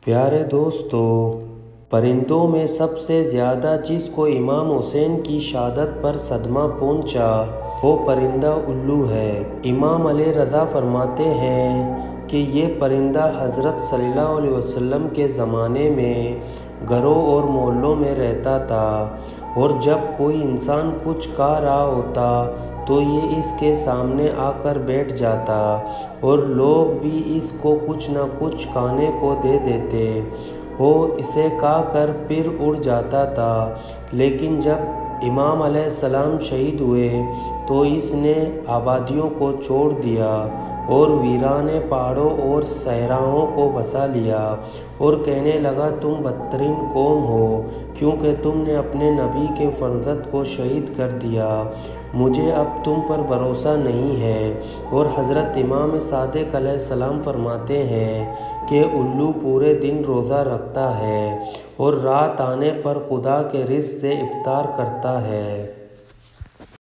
پیارے دوستو، پرندوں میں سب سے زیادہ جس کو امام حسین کی شہادت پر صدمہ پہنچا وہ پرندہ الو ہے۔ امام علیہ رضا فرماتے ہیں کہ یہ پرندہ حضرت صلی اللہ علیہ وسلم کے زمانے میں گھروں اور محلوں میں رہتا تھا، اور جب کوئی انسان کچھ کہہ رہا ہوتا تو یہ اس کے سامنے آ کر بیٹھ جاتا اور لوگ بھی اس کو کچھ نہ کچھ کھانے کو دے دیتے۔ وہ اسے کھا کر پھر اڑ جاتا تھا، لیکن جب امام علیہ السلام شہید ہوئے تو اس نے آبادیوں کو چھوڑ دیا اور ویرانے پہاڑوں اور صحراؤں کو بسا لیا، اور کہنے لگا تم بدترین قوم ہو کیونکہ تم نے اپنے نبی کے فرزند کو شہید کر دیا، مجھے اب تم پر بھروسہ نہیں ہے۔ اور حضرت امام صادق علیہ السلام فرماتے ہیں کہ الو پورے دن روزہ رکھتا ہے اور رات آنے پر خدا کے رزق سے افطار کرتا ہے۔